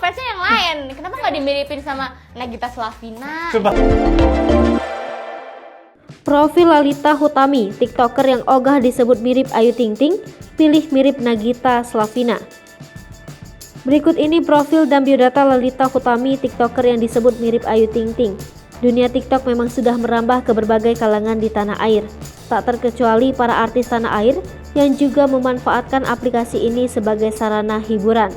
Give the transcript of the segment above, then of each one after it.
fansnya yang lain. Kenapa nggak dimiripin sama Nagita Slavina? Coba. Profil Lalita Hutami, TikToker yang ogah disebut mirip Ayu Ting Ting, pilih mirip Nagita Slavina. Berikut ini profil dan biodata Lalita Hutami, TikToker yang disebut mirip Ayu Ting Ting. Dunia TikTok memang sudah merambah ke berbagai kalangan di tanah air, tak terkecuali para artis tanah air yang juga memanfaatkan aplikasi ini sebagai sarana hiburan.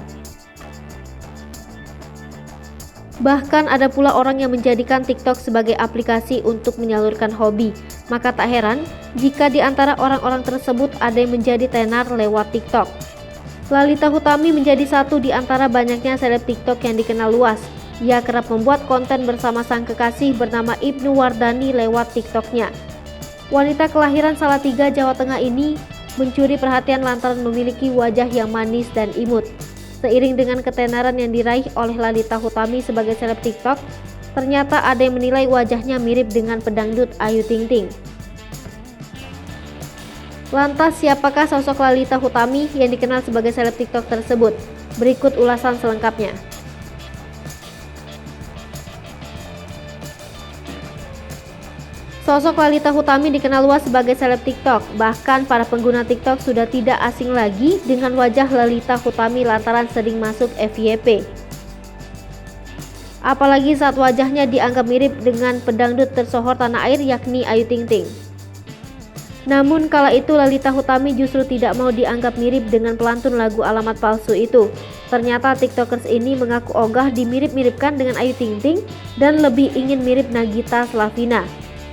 Bahkan ada pula orang yang menjadikan TikTok sebagai aplikasi untuk menyalurkan hobi. Maka tak heran jika di antara orang-orang tersebut ada yang menjadi tenar lewat TikTok. Lalita Hutami menjadi satu di antara banyaknya seleb TikTok yang dikenal luas. Ia kerap membuat konten bersama sang kekasih bernama Ibnu Wardani lewat TikToknya. Wanita kelahiran Salatiga, Jawa Tengah ini mencuri perhatian lantaran memiliki wajah yang manis dan imut. Seiring dengan ketenaran yang diraih oleh Lalita Hutami sebagai seleb TikTok, ternyata ada yang menilai wajahnya mirip dengan pedangdut Ayu Ting Ting. Lantas siapakah sosok Lalita Hutami yang dikenal sebagai seleb TikTok tersebut? Berikut ulasan selengkapnya. Sosok Lalita Hutami dikenal luas sebagai seleb TikTok. Bahkan para pengguna TikTok sudah tidak asing lagi dengan wajah Lalita Hutami lantaran sering masuk FYP. Apalagi saat wajahnya dianggap mirip dengan pedangdut tersohor tanah air yakni Ayu Ting Ting. Namun kala itu Lalita Hutami justru tidak mau dianggap mirip dengan pelantun lagu Alamat Palsu itu. Ternyata TikTokers ini mengaku ogah dimirip-miripkan dengan Ayu Ting Ting dan lebih ingin mirip Nagita Slavina.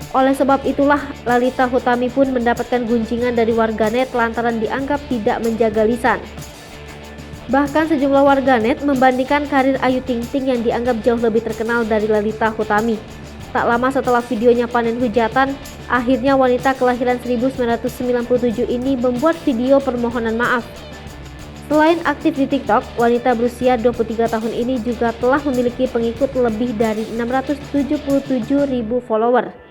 Oleh sebab itulah Lalita Hutami pun mendapatkan gunjingan dari warganet lantaran dianggap tidak menjaga lisan. Bahkan sejumlah warganet membandingkan karir Ayu Ting Ting yang dianggap jauh lebih terkenal dari Lalita Hutami. Tak lama setelah videonya panen hujatan, akhirnya wanita kelahiran 1997 ini membuat video permohonan maaf. Selain aktif di TikTok, wanita berusia 23 tahun ini juga telah memiliki pengikut lebih dari 677.000 follower.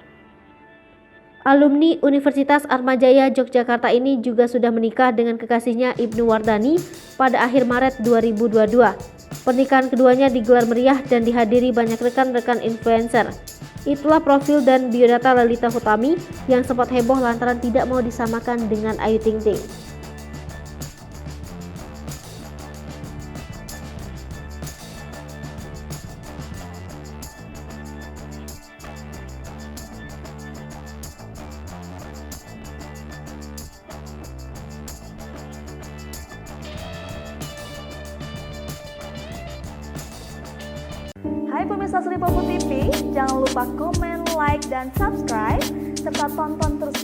Alumni Universitas Atmajaya Yogyakarta ini juga sudah menikah dengan kekasihnya Ibnu Wardani pada akhir Maret 2022. Pernikahan keduanya digelar meriah dan dihadiri banyak rekan-rekan influencer. Itulah profil dan biodata Lalita Hutami yang sempat heboh lantaran tidak mau disamakan dengan Ayu Ting Ting. Hai pemirsa Sri Popo TV, jangan lupa komen, like, dan subscribe, serta tonton terus